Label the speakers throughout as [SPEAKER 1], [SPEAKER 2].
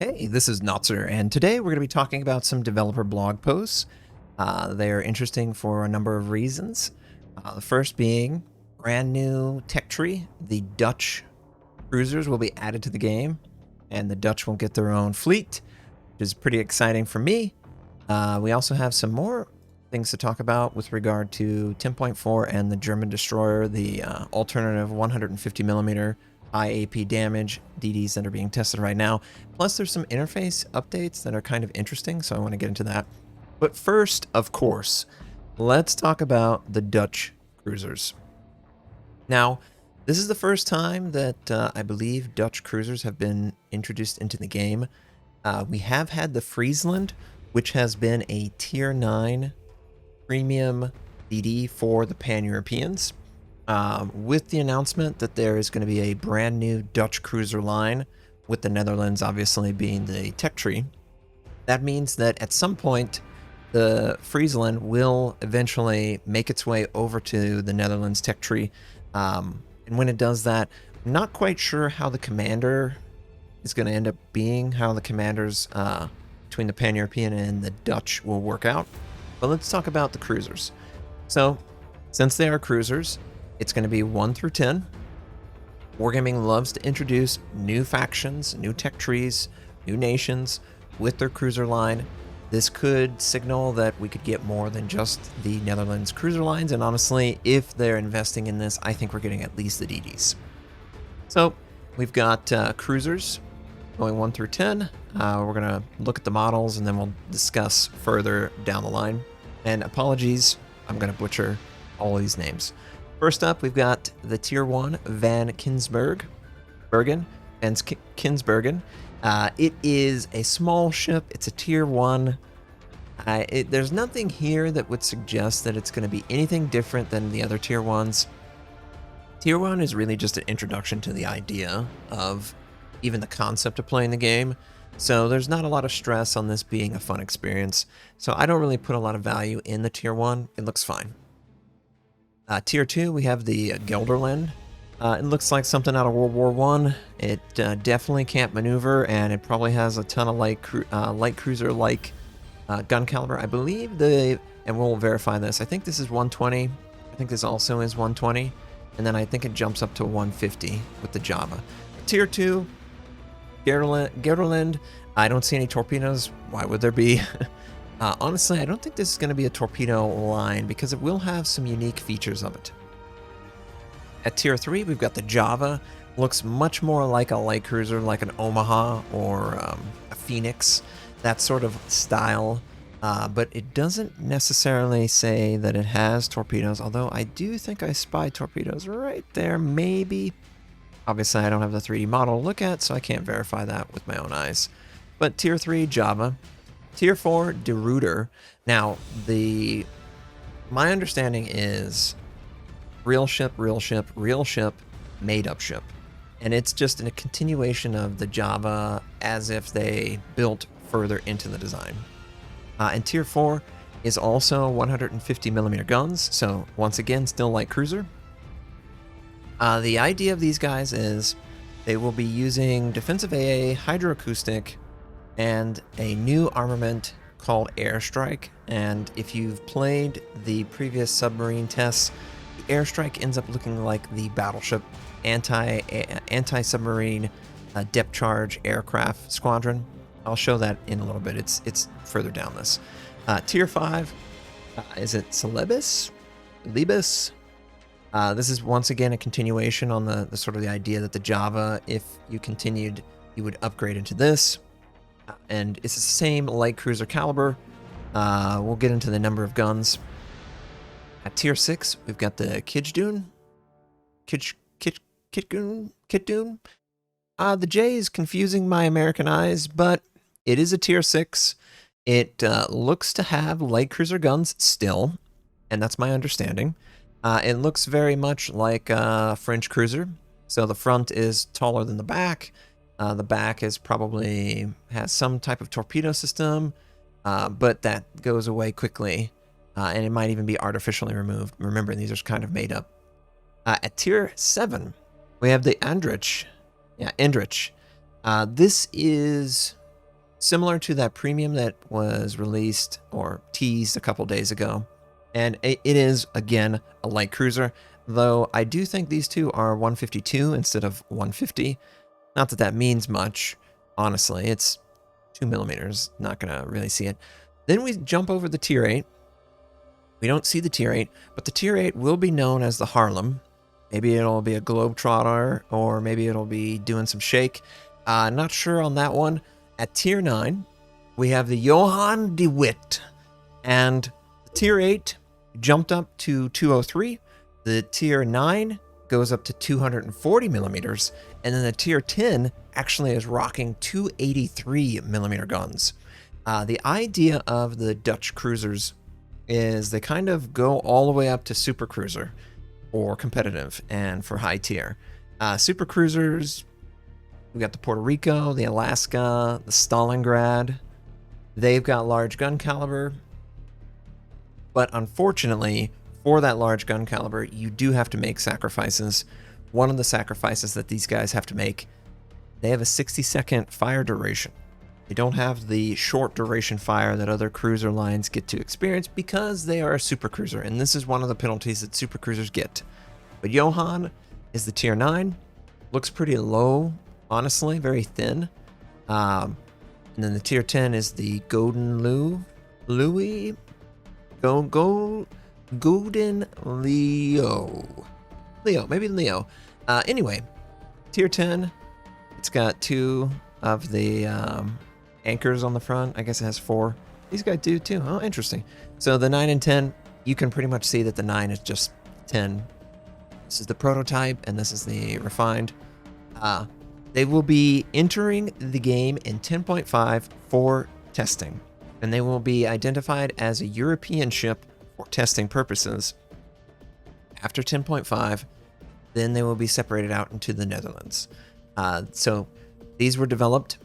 [SPEAKER 1] Hey, this is Notser, and today we're going to be talking about some developer blog posts. They are interesting for a number of reasons. The first being brand new tech tree. The Dutch cruisers will be added to the game, and the Dutch will get their own fleet, which is pretty exciting for me. We also have some more things to talk about with regard to 10.4 and the German destroyer, the alternative 150mm high AP damage DDs that are being tested right now. Plus, there's some interface updates that are kind of interesting, so I want to get into that. But first, of course, let's talk about the Dutch cruisers. Now, this is the first time that I believe Dutch cruisers have been introduced into the game. We have had the Friesland, which has been a Tier 9 premium DD for the Pan-Europeans. With the announcement that there is going to be a brand new Dutch cruiser line, with the Netherlands obviously being the tech tree, that means that at some point the Friesland will eventually make its way over to the Netherlands tech tree. And when it does that, I'm not quite sure how the commander is going to end up being, how the commanders between the Pan-European and the Dutch will work out. But let's talk about the cruisers. So, since they are cruisers, it's going to be 1 through 10. Wargaming loves to introduce new factions, new tech trees, new nations with their cruiser line. This could signal that we could get more than just the Netherlands cruiser lines, and honestly, if they're investing in this, I think we're getting at least the DDs. So, we've got cruisers going 1 through 10. We're going to look at the models, and then we'll discuss further down the line. And apologies, I'm going to butcher all of these names. First up, we've got the Tier 1 Van Kinsbergen. It is a small ship. It's a Tier 1. There's nothing here that would suggest that it's going to be anything different than the other Tier 1s. Tier 1 is really just an introduction to the idea of even the concept of playing the game. So there's not a lot of stress on this being a fun experience. So I don't really put a lot of value in the Tier 1. It looks fine. Tier 2, we have the Gelderland. It looks like something out of World War I. It definitely can't maneuver, and it probably has a ton of light cruiser-like gun caliber. I believe and we'll verify this, I think this is 120. I think this also is 120. And then I think it jumps up to 150 with the Java. Tier 2, Gelderland. I don't see any torpedoes. Why would there be? Honestly, I don't think this is going to be a torpedo line because it will have some unique features of it. At Tier 3, we've got the Java. Looks much more like a light cruiser, like an Omaha or a Phoenix, that sort of style. But it doesn't necessarily say that it has torpedoes, although I do think I spy torpedoes right there, maybe. Obviously, I don't have the 3D model to look at, so I can't verify that with my own eyes. But Tier 3, Java. Tier 4, De Ruyter. Now, my understanding is real ship, made up ship. And it's just a continuation of the Java as if they built further into the design. And Tier 4 is also 150mm guns, so once again, still light cruiser. The idea of these guys is they will be using defensive AA, hydroacoustic, and a new armament called Airstrike. And if you've played the previous submarine tests, the Airstrike ends up looking like the battleship anti-submarine depth charge aircraft squadron. I'll show that in a little bit. It's further down this. Tier 5, is it Celebes? Libis? This is once again a continuation on the sort of the idea that the Java, if you continued, you would upgrade into this. And it's the same light cruiser caliber. We'll get into the number of guns. At Tier 6, we've got the Kitdoon. Kitdoon. The J is confusing my American eyes, but it is a Tier 6. It looks to have light cruiser guns still, and that's my understanding. It looks very much like a French cruiser. So the front is taller than the back. The back is probably has some type of torpedo system, but that goes away quickly, and it might even be artificially removed. Remember, these are kind of made up. At Tier 7, we have the Andrich. Yeah, Andrich. This is similar to that premium that was released or teased a couple days ago. And it is, again, a light cruiser, though I do think these two are 152 instead of 150. Not that that means much, honestly. It's 2 millimeters, not going to really see it. Then we jump over the Tier 8. We don't see the Tier 8, but the Tier 8 will be known as the Harlem. Maybe it'll be a Globetrotter, or maybe it'll be doing some shake. Not sure on that one. At Tier 9, we have the Johann de Witt, and the Tier 8 jumped up to 203. The Tier 9 goes up to 240 millimeters, and then the Tier 10 actually is rocking 283 millimeter guns. The idea of the Dutch cruisers is they kind of go all the way up to super cruiser for competitive and for high tier. Super cruisers, we got the Puerto Rico, the Alaska, the Stalingrad. They've got large gun caliber, but unfortunately for that large gun caliber, you do have to make sacrifices. One of the sacrifices that these guys have to make, they have a 60-second fire duration. They don't have the short duration fire that other cruiser lines get to experience because they are a super cruiser, and this is one of the penalties that super cruisers get. But Johann is the Tier 9, looks pretty low, honestly, very thin. And then the Tier 10 is the Golden Louis, Golden Leo, maybe Leo. Anyway, Tier 10, it's got 2 of the anchors on the front. I guess it has 4. These guys do too. Oh, interesting. So the 9 and 10, you can pretty much see that the 9 is just 10. This is the prototype, and this is the refined. They will be entering the game in 10.5 for testing, and they will be identified as a European ship for testing purposes. After 10.5, then they will be separated out into the Netherlands. So these were developed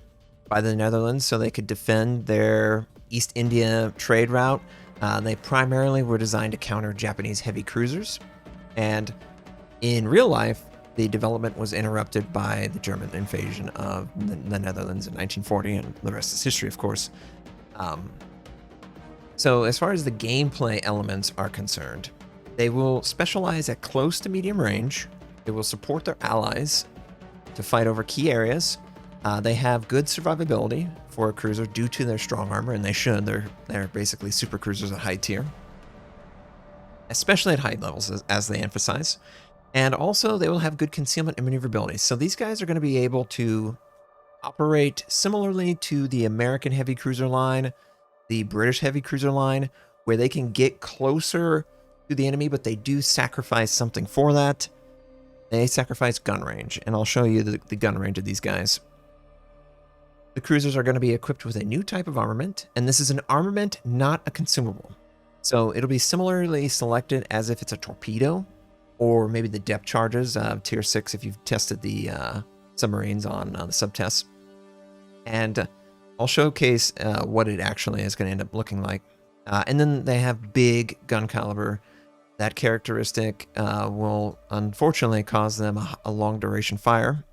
[SPEAKER 1] by the Netherlands so they could defend their East India trade route. They primarily were designed to counter Japanese heavy cruisers, and in real life, the development was interrupted by the German invasion of the Netherlands in 1940, and the rest is history, of course. So as far as the gameplay elements are concerned, they will specialize at close to medium range. They will support their allies to fight over key areas. They have good survivability for a cruiser due to their strong armor, and they should. They're basically super cruisers at high tier, especially at high levels, as they emphasize. And also, they will have good concealment and maneuverability. So these guys are going to be able to operate similarly to the American heavy cruiser line, the British heavy cruiser line, where they can get closer to the enemy, but they do sacrifice something for that. They sacrifice gun range, and I'll show you the gun range of these guys. The cruisers are going to be equipped with a new type of armament, and this is an armament, not a consumable. So it'll be similarly selected as if it's a torpedo, or maybe the depth charges of Tier 6 if you've tested the submarines on the subtests. And I'll showcase what it actually is going to end up looking like. And then they have big gun caliber. That characteristic will unfortunately cause them a long duration fire.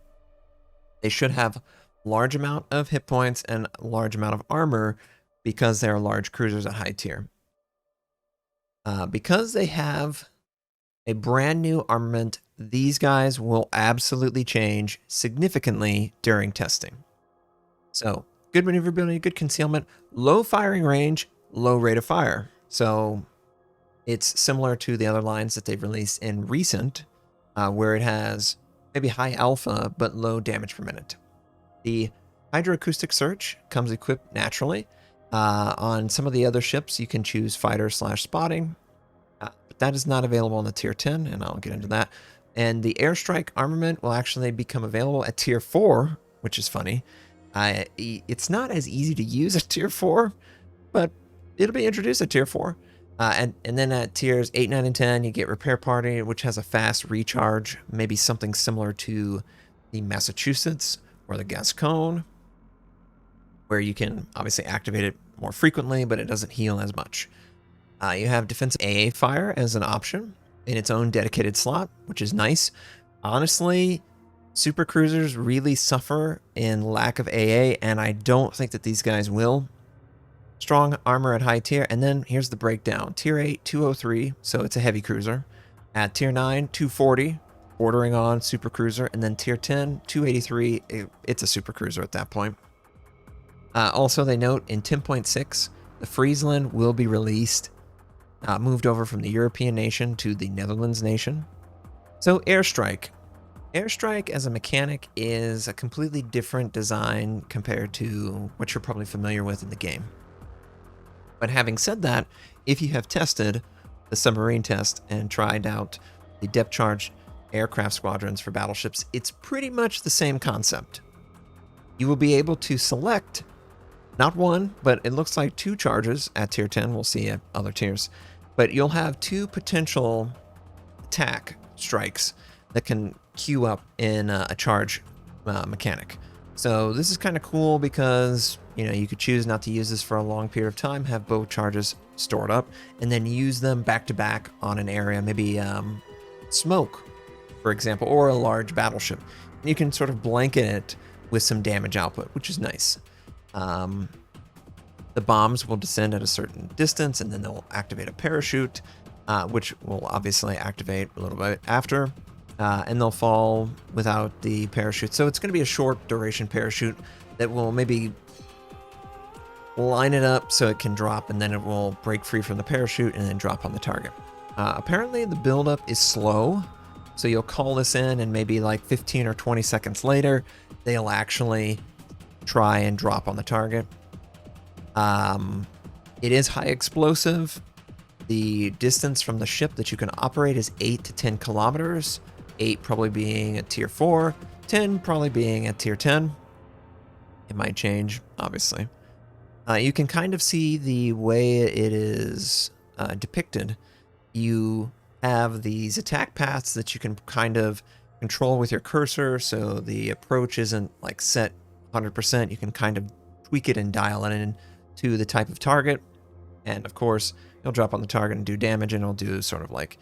[SPEAKER 1] They should have large amount of hit points and large amount of armor because they are large cruisers at high tier. Because they have a brand new armament, these guys will absolutely change significantly during testing. So good maneuverability, good concealment, low firing range, low rate of fire. So it's similar to the other lines that they've released in recent, where it has maybe high alpha, but low damage per minute. The hydroacoustic search comes equipped naturally. On some of the other ships, you can choose fighter/spotting, but that is not available on the Tier 10, and I'll get into that. And the airstrike armament will actually become available at Tier 4, which is funny. It's not as easy to use at Tier 4, but it'll be introduced at Tier 4. And then at Tiers 8, 9, and 10, you get Repair Party, which has a fast recharge, maybe something similar to the Massachusetts or the Gascon, where you can obviously activate it more frequently, but it doesn't heal as much. You have defensive AA fire as an option in its own dedicated slot, which is nice. Honestly, Super cruisers really suffer in lack of AA, and I don't think that these guys will. Strong armor at high tier, and then here's the breakdown. Tier 8, 203, so it's a heavy cruiser. At Tier 9, 240, bordering on super cruiser, and then Tier 10, 283, it's a super cruiser at that point. Also, they note in 10.6, the Friesland will be released, moved over from the European nation to the Netherlands nation. So Airstrike. Airstrike as a mechanic is a completely different design compared to what you're probably familiar with in the game. But having said that, if you have tested the submarine test and tried out the depth charge aircraft squadrons for battleships, it's pretty much the same concept. You will be able to select not one, but it looks like 2 charges at Tier 10. We'll see at other tiers. But you'll have 2 potential attack strikes that can queue up in a charge mechanic. So this is kind of cool because, you know, you could choose not to use this for a long period of time, have both charges stored up, and then use them back to back on an area, maybe smoke, for example, or a large battleship. And you can sort of blanket it with some damage output, which is nice. The bombs will descend at a certain distance, and then they'll activate a parachute, which will obviously activate a little bit after. And they'll fall without the parachute. So it's going to be a short duration parachute that will maybe line it up so it can drop, and then it will break free from the parachute and then drop on the target. Apparently the buildup is slow, so you'll call this in and maybe like 15 or 20 seconds later, they'll actually try and drop on the target. It is high explosive. The distance from the ship that you can operate is 8 to 10 kilometers. 8 probably being at Tier 4, 10 probably being at Tier 10. It might change, obviously. You can kind of see the way it is depicted. You have these attack paths that you can kind of control with your cursor, so the approach isn't like set 100%. You can kind of tweak it and dial it in to the type of target. And of course, you'll drop on the target and do damage, and it'll do sort of like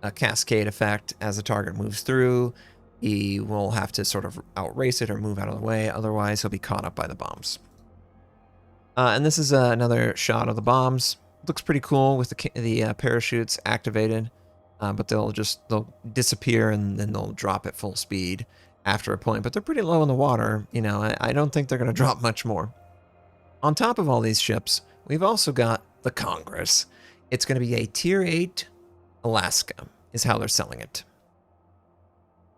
[SPEAKER 1] a cascade effect as the target moves through. He will have to sort of outrace it or move out of the way, otherwise he'll be caught up by the bombs. And this is another shot of the bombs. Looks pretty cool with the parachutes activated, but they'll disappear and then they'll drop at full speed after a point. But they're pretty low in the water. You know, I don't think they're going to drop much more. On top of all these ships, we've also got the Congress. It's going to be a Tier 8 Alaska, is how they're selling it.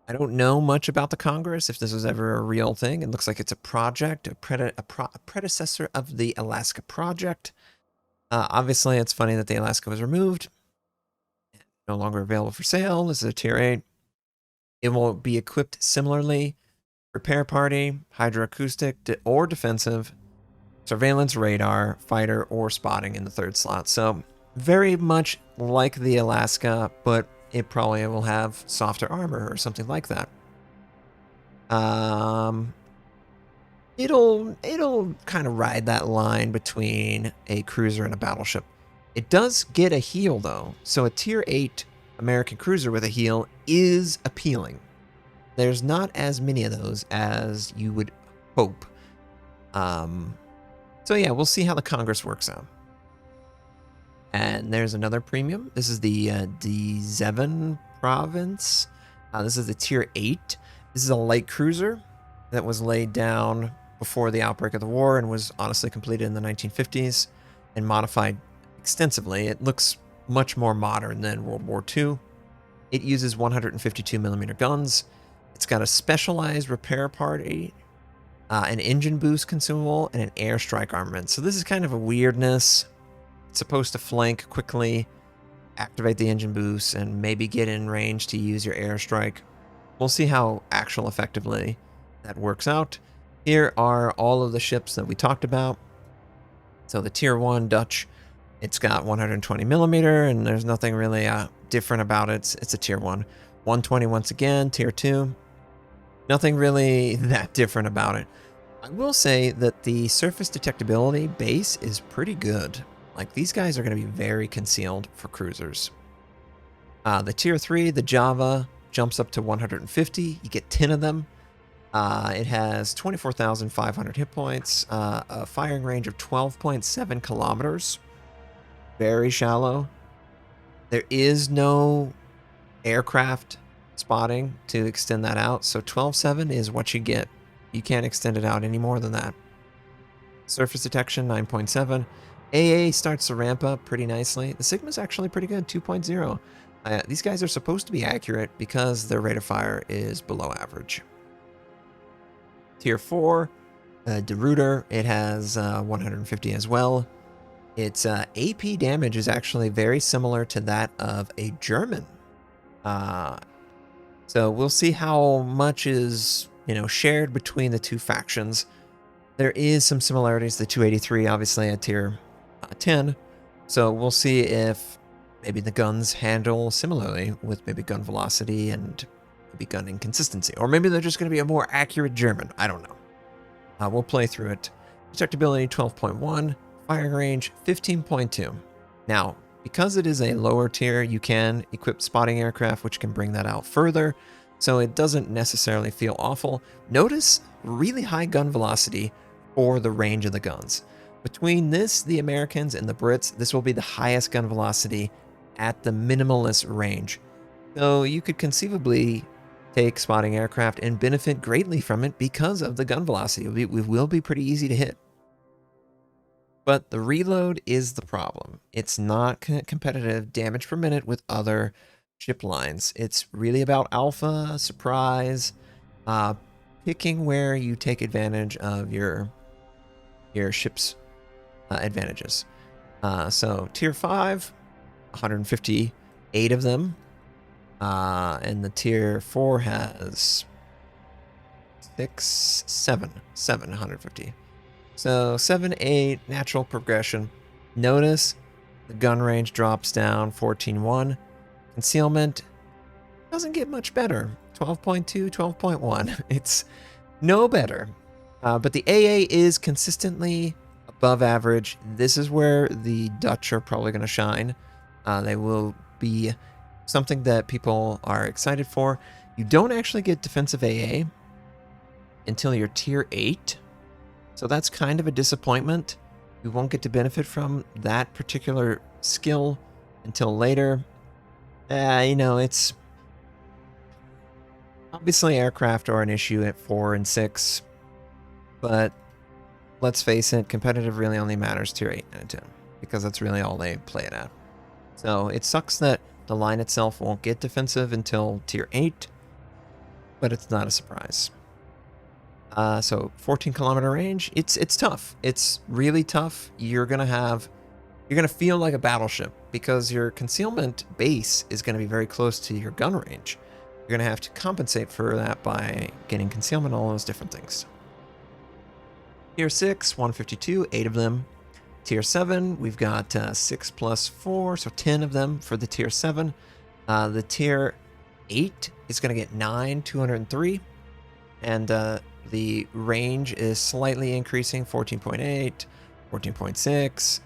[SPEAKER 1] I don't know much about the Congress, if this was ever a real thing. It looks like it's a project, a predecessor of the Alaska project. Obviously, it's funny that the Alaska was removed. No longer available for sale. This is a Tier 8. It will be equipped similarly. Repair party, hydroacoustic, or defensive, surveillance, radar, fighter, or spotting in the 3rd slot. So very much like the Alaska, but it probably will have softer armor or something like that. It'll kind of ride that line between a cruiser and a battleship. It does get a heel though, so a Tier 8 American cruiser with a heel is appealing. There's not as many of those as you would hope. So yeah, we'll see how the Congress works out. And there's another premium. This is the Zeven province. This is the Tier 8. This is a light cruiser that was laid down before the outbreak of the war and was honestly completed in the 1950s and modified extensively. It looks much more modern than World War II. It uses 152mm guns. It's got a specialized repair party, an engine boost consumable, and an airstrike armament. So this is kind of a weirdness. It's supposed to flank quickly, activate the engine boost, and maybe get in range to use your airstrike. We'll see how effectively that works out. Here are all of the ships that we talked about. So the Tier 1 Dutch, it's got 120mm, and there's nothing really different about it. It's a Tier 1. 120 once again, Tier 2. Nothing really that different about it. I will say that the surface detectability base is pretty good. Like, these guys are going to be very concealed for cruisers. The Tier 3, the Java, jumps up to 150. You get 10 of them. It has 24,500 hit points, a firing range of 12.7 kilometers. Very shallow. There is no aircraft spotting to extend that out, so 12.7 is what you get. You can't extend it out any more than that. Surface detection, 9.7. AA starts to ramp up pretty nicely. The Sigma's actually pretty good, 2.0. These guys are supposed to be accurate because their rate of fire is below average. Tier 4, DeRuiter, it has 150 as well. Its AP damage is actually very similar to that of a German. So we'll see how much is, shared between the two factions. There is some similarities. The 283, obviously, at tier 10. So we'll see if maybe the guns handle similarly with maybe gun velocity and maybe gun inconsistency. Or maybe they're just going to be a more accurate German. I don't know. We'll play through it. Detectability, 12.1. Firing range, 15.2. Now, because it is a lower tier, you can equip spotting aircraft, which can bring that out further. So it doesn't necessarily feel awful. Notice really high gun velocity for the range of the guns. Between this, the Americans, and the Brits, this will be the highest gun velocity at the minimalist range. So you could conceivably take spotting aircraft and benefit greatly from it because of the gun velocity. It will be pretty easy to hit. But the reload is the problem. It's not competitive damage per minute with other ship lines. It's really about alpha, surprise, picking where you take advantage of your ship's advantages. So tier 5, 158 of them. And the tier 4 has 750. So 7, 8, natural progression. Notice the gun range drops down 14.1. Concealment doesn't get much better. 12.2, 12.1. It's no better. But the AA is consistently above average. This is where the Dutch are probably going to shine. They will be something that people are excited for. You don't actually get defensive AA until you're tier 8. So that's kind of a disappointment. You won't get to benefit from that particular skill until later. It's obviously aircraft are an issue at 4 and 6, but let's face it, competitive really only matters tier 8 and 10 because that's really all they play it at. So it sucks that the line itself won't get defensive until tier 8, but it's not a surprise. So 14-kilometer range, it's tough. It's really tough. You're gonna feel like a battleship because your concealment base is gonna be very close to your gun range. You're gonna have to compensate for that by getting concealment, all those different things. Tier 6, 152, 8 of them. Tier 7, we've got 6 plus 4, so 10 of them for the tier 7. The tier 8 is gonna get 9, 203, and the range is slightly increasing, 14.8, 14.6,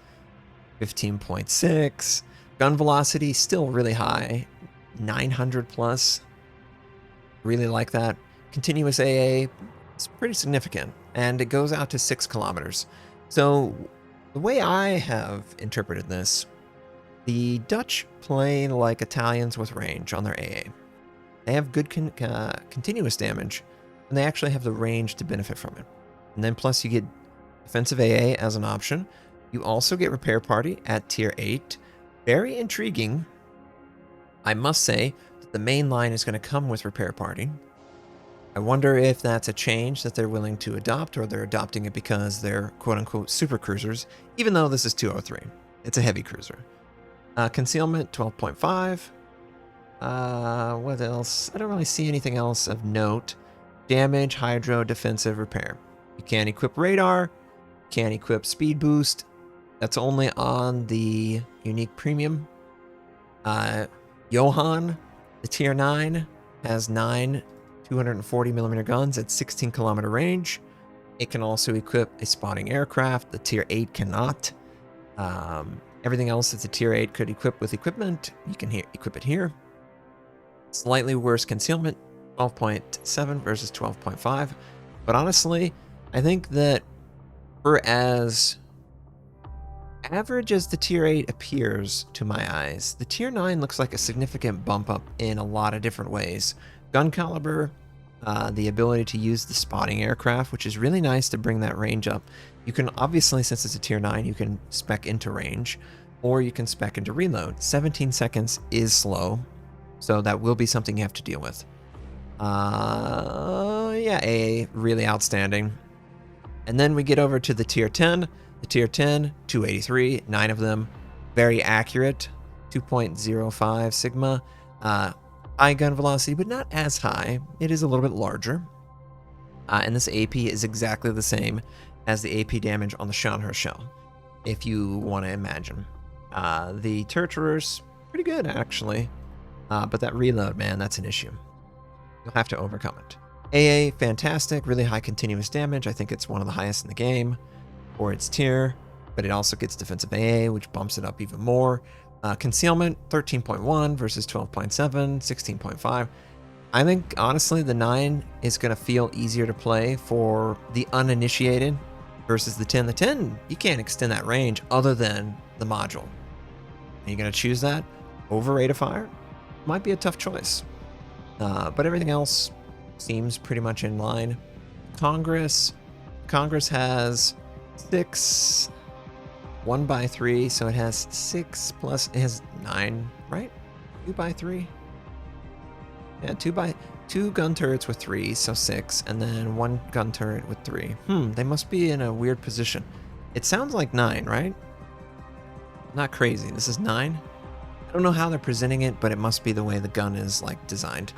[SPEAKER 1] 15.6. Gun velocity still really high, 900 plus. Really like that. Continuous AA is pretty significant, and it goes out to 6 kilometers. So the way I have interpreted this, the Dutch play like Italians with range on their AA. They have good continuous damage, and they actually have the range to benefit from it. And then plus you get defensive AA as an option. You also get repair party at tier 8. Very intriguing. I must say that the main line is going to come with repair party. I wonder if that's a change that they're willing to adopt, or they're adopting it because they're quote-unquote super cruisers, even though this is 203. It's a heavy cruiser. Concealment, 12.5. What else? I don't really see anything else of note. Damage, hydro, defensive, repair. You can't equip radar. Can't equip speed boost. That's only on the unique premium. Johan, the tier 9, has 9 240mm guns at 16-kilometer range. It can also equip a spotting aircraft. The tier 8 cannot. Everything else that the tier 8 could equip with equipment, you can equip it here. Slightly worse concealment, 12.7 versus 12.5. But honestly, I think that for as average as the tier 8 appears to my eyes, the tier 9 looks like a significant bump up in a lot of different ways. Gun caliber, the ability to use the spotting aircraft, which is really nice to bring that range up. You can obviously, since it's a tier 9, you can spec into range, or you can spec into reload. 17 seconds is slow, so that will be something you have to deal with. Yeah, AA, really outstanding. And then we get over to the tier 10. The tier 10, 283, 9 of them, very accurate, 2.05 Sigma. High gun velocity, but not as high. It is a little bit larger. And this AP is exactly the same as the AP damage on the Scharnhorst shell, if you want to imagine. The Torturer's pretty good, actually. But that reload, man, that's an issue. You'll have to overcome it. AA, fantastic, really high continuous damage. I think it's one of the highest in the game for its tier, but it also gets defensive AA, which bumps it up even more. Concealment, 13.1 versus 12.7, 16.5. I think, honestly, the 9 is going to feel easier to play for the uninitiated versus the 10. The 10, you can't extend that range other than the module. Are you going to choose that over rate of fire? Might be a tough choice. But everything else seems pretty much in line. Congress has 6, 1 by 3, so it has 6 plus, it has 9, right? 2 by 3? Yeah, 2 gun turrets with 3, so 6, and then 1 gun turret with 3. They must be in a weird position. It sounds like 9, right? Not crazy. This is 9. I don't know how they're presenting it, but it must be the way the gun is like designed.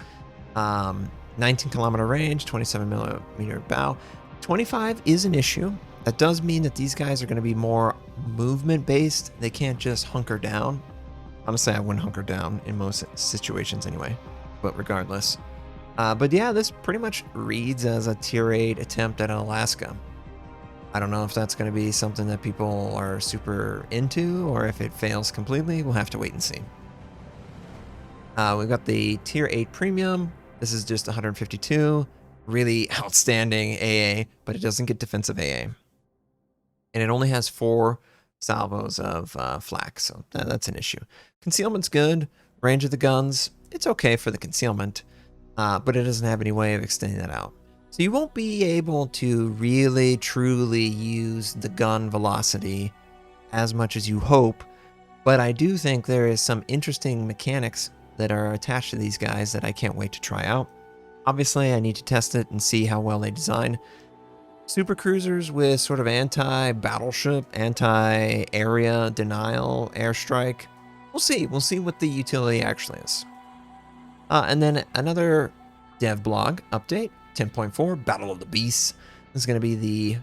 [SPEAKER 1] 19 kilometer range, 27 millimeter bow. 25 is an issue. That does mean that these guys are going to be more movement based. They can't just hunker down. Honestly, I wouldn't hunker down in most situations anyway, but regardless. But yeah, this pretty much reads as a tier 8 attempt at Alaska. I don't know if that's going to be something that people are super into, or if it fails completely. We'll have to wait and see. We've got the tier 8 premium. This is just 152. Really outstanding AA, but it doesn't get defensive AA. And it only has 4 salvos of flak, so that's an issue. Concealment's good. Range of the guns, it's okay for the concealment, but it doesn't have any way of extending that out. So you won't be able to really, truly use the gun velocity as much as you hope, but I do think there is some interesting mechanics that are attached to these guys that I can't wait to try out. Obviously, I need to test it and see how well they design. Super cruisers with sort of anti-battleship, anti-area denial airstrike. We'll see. We'll see what the utility actually is. And then another dev blog update, 10.4, Battle of the Beasts. This is going to be the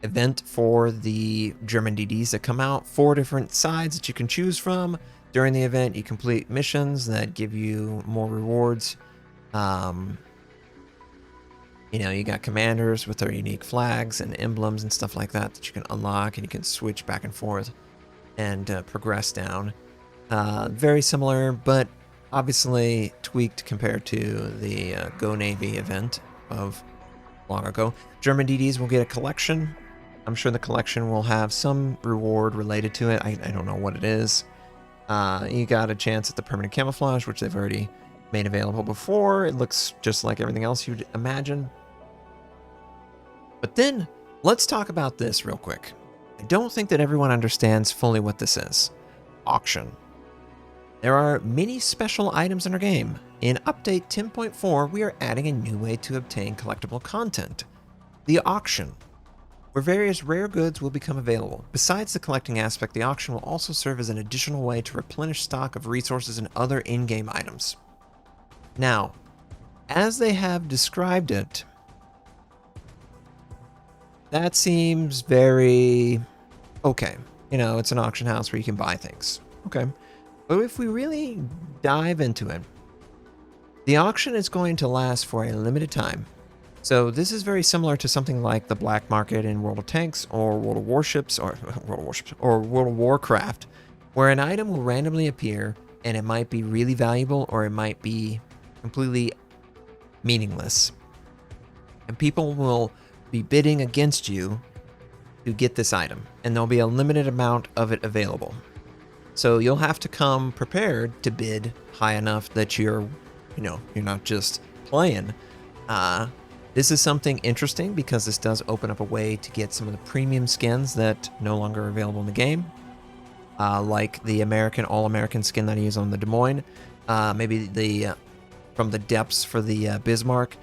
[SPEAKER 1] event for the German DDs that come out. 4 different sides that you can choose from. During the event, you complete missions that give you more rewards. You know, you got commanders with their unique flags and emblems and stuff like that that you can unlock, and you can switch back and forth and progress down. Very similar, but obviously tweaked compared to the Go Navy event of long ago. German DDs will get a collection. I'm sure the collection will have some reward related to it. I don't know what it is. You got a chance at the permanent camouflage, which they've already made available before. It looks just like everything else you'd imagine. But then, let's talk about this real quick. I don't think that everyone understands fully what this is. Auction. There are many special items in our game. In Update 10.4, we are adding a new way to obtain collectible content. The auction, where various rare goods will become available. Besides the collecting aspect, the auction will also serve as an additional way to replenish stock of resources and other in-game items. Now, as they have described it, that seems very okay. You know, it's an auction house where you can buy things. Okay. But if we really dive into it, the auction is going to last for a limited time. So this is very similar to something like the black market in World of Tanks or World of Warships or World of Warcraft, where an item will randomly appear and it might be really valuable or it might be completely meaningless. And people will be bidding against you to get this item, and there'll be a limited amount of it available. So you'll have to come prepared to bid high enough that you're not just playing. This is something interesting because this does open up a way to get some of the premium skins that no longer are available in the game. Like the All-American skin that I use on the Des Moines. Maybe from the depths for the Bismarck.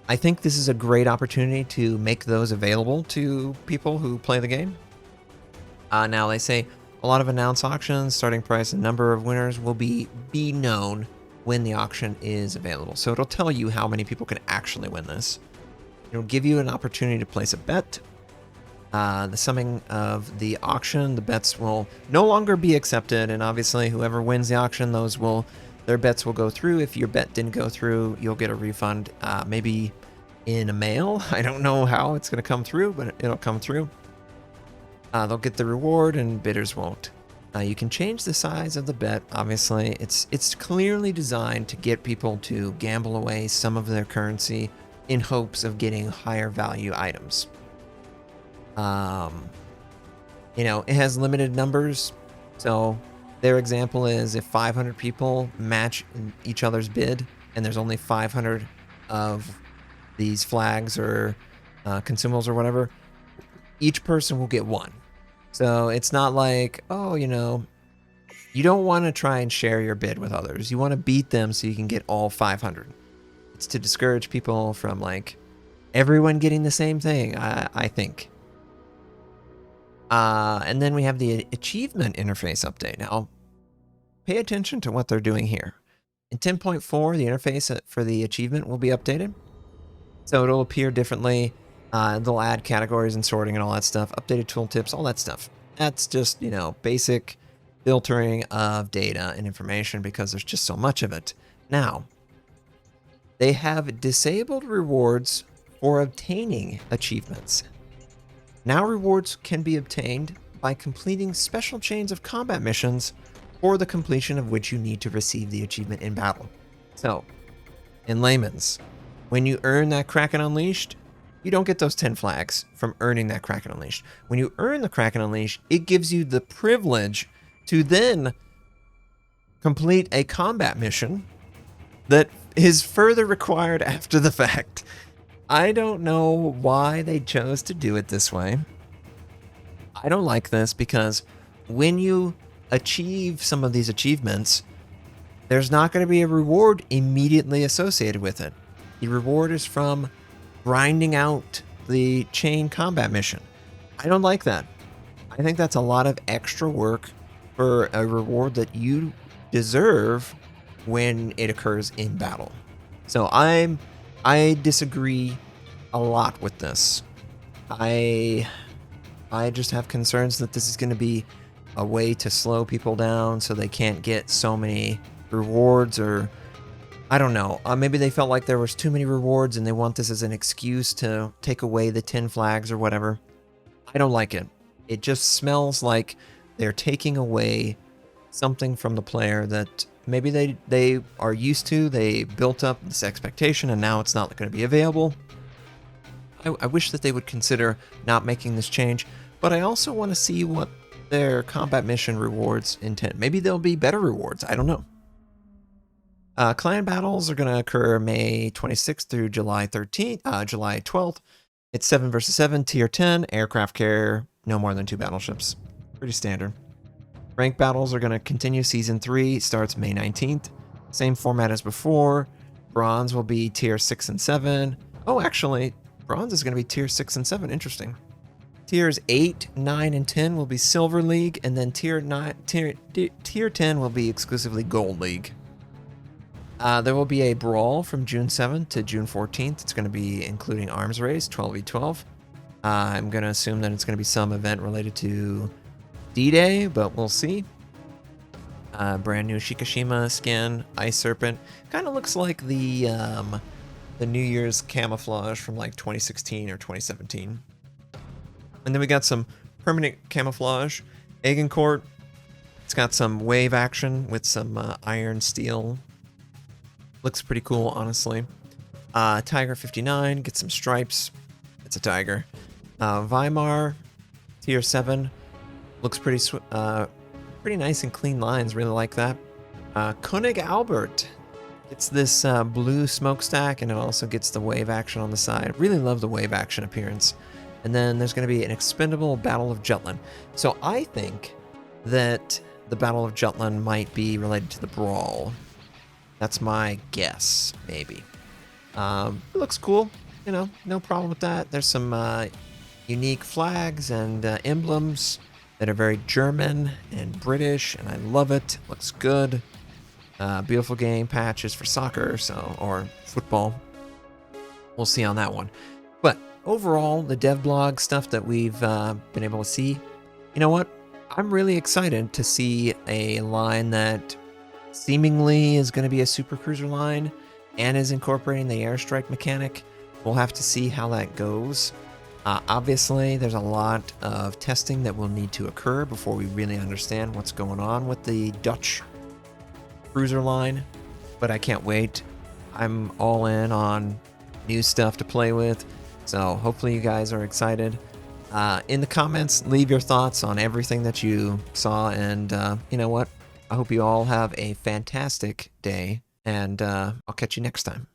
[SPEAKER 1] I think this is a great opportunity to make those available to people who play the game. Now, they say a lot of announced auctions, starting price, and number of winners will be known when the auction is available. So it'll tell you how many people can actually win this. It'll give you an opportunity to place a bet. The summing of the auction, the bets will no longer be accepted, and obviously whoever wins the auction, their bets will go through. If your bet didn't go through, you'll get a refund, maybe in a mail. I don't know how it's going to come through, but it'll come through. They'll get the reward, and bidders won't. You can change the size of the bet. Obviously, it's clearly designed to get people to gamble away some of their currency in hopes of getting higher value items. It has limited numbers, so their example is if 500 people match each other's bid, and there's only 500 of these flags or consumables or whatever, each person will get one. So it's not like, you don't want to try and share your bid with others. You want to beat them so you can get all 500. It's to discourage people from, everyone getting the same thing, I think. And then we have the achievement interface update. Now, pay attention to what they're doing here. In 10.4, the interface for the achievement will be updated. So it'll appear differently. They'll add categories and sorting and all that stuff. Updated tooltips, all that stuff. That's just, basic filtering of data and information because there's just so much of it. Now, they have disabled rewards for obtaining achievements. Now rewards can be obtained by completing special chains of combat missions, for the completion of which you need to receive the achievement in battle. So, in layman's, when you earn that Kraken Unleashed, you don't get those 10 flags from earning that Kraken Unleashed. When you earn the Kraken Unleashed, it gives you the privilege to then complete a combat mission that is further required after the fact. I don't know why they chose to do it this way. I don't like this because when you achieve some of these achievements, there's not going to be a reward immediately associated with it. The reward is from grinding out the chain combat mission. I don't like that. I think that's a lot of extra work for a reward that you deserve when it occurs in battle. So I disagree a lot with this. I just have concerns that this is going to be a way to slow people down so they can't get so many rewards, or I don't know. Maybe they felt like there was too many rewards and they want this as an excuse to take away the 10 flags or whatever. I don't like it. It just smells like they're taking away something from the player that maybe they are used to. They built up this expectation and now it's not going to be available. I wish that they would consider not making this change, but I also want to see what their combat mission rewards intend. Maybe there'll be better rewards. I don't know. Clan battles are going to occur May 26th through July 12th. It's 7 versus 7, tier 10, aircraft carrier, no more than 2 battleships. Pretty standard. Rank battles are going to continue. Season 3 starts May 19th. Same format as before. Bronze will be tier 6 and 7. Oh, actually, bronze is going to be tier 6 and 7. Interesting. Tiers 8, 9, and 10 will be Silver League, and then tier 10 will be exclusively Gold League. There will be a brawl from June 7th to June 14th. It's going to be including arms race, 12v12. I'm going to assume that it's going to be some event related to D-Day, but we'll see. Brand new Shikishima skin, Ice Serpent. Kind of looks like the New Year's camouflage from like 2016 or 2017. And then we got some permanent camouflage. Agincourt. It's got some wave action with some iron steel. Looks pretty cool, honestly. Tiger 59, get some stripes. It's a tiger. Weimar, tier 7, looks pretty nice and clean lines. Really like that. Koenig Albert gets this blue smokestack, and it also gets the wave action on the side. Really love the wave action appearance. And then there's going to be an expendable Battle of Jutland. So I think that the Battle of Jutland might be related to the Brawl. That's my guess, maybe. It looks cool, you know, no problem with that. There's some unique flags and emblems that are very German and British, and I love it. Looks good. Beautiful game, patches for soccer, or football. We'll see on that one. But overall, the dev blog stuff that we've been able to see, you know what? I'm really excited to see a line that seemingly is going to be a super cruiser line and is incorporating the airstrike mechanic. We'll have to see how that goes. Obviously, there's a lot of testing that will need to occur before we really understand what's going on with the Dutch cruiser line, but I can't wait. I'm all in on new stuff to play with, so hopefully you guys are excited. In the comments, leave your thoughts on everything that you saw, and you know what? I hope you all have a fantastic day, and I'll catch you next time.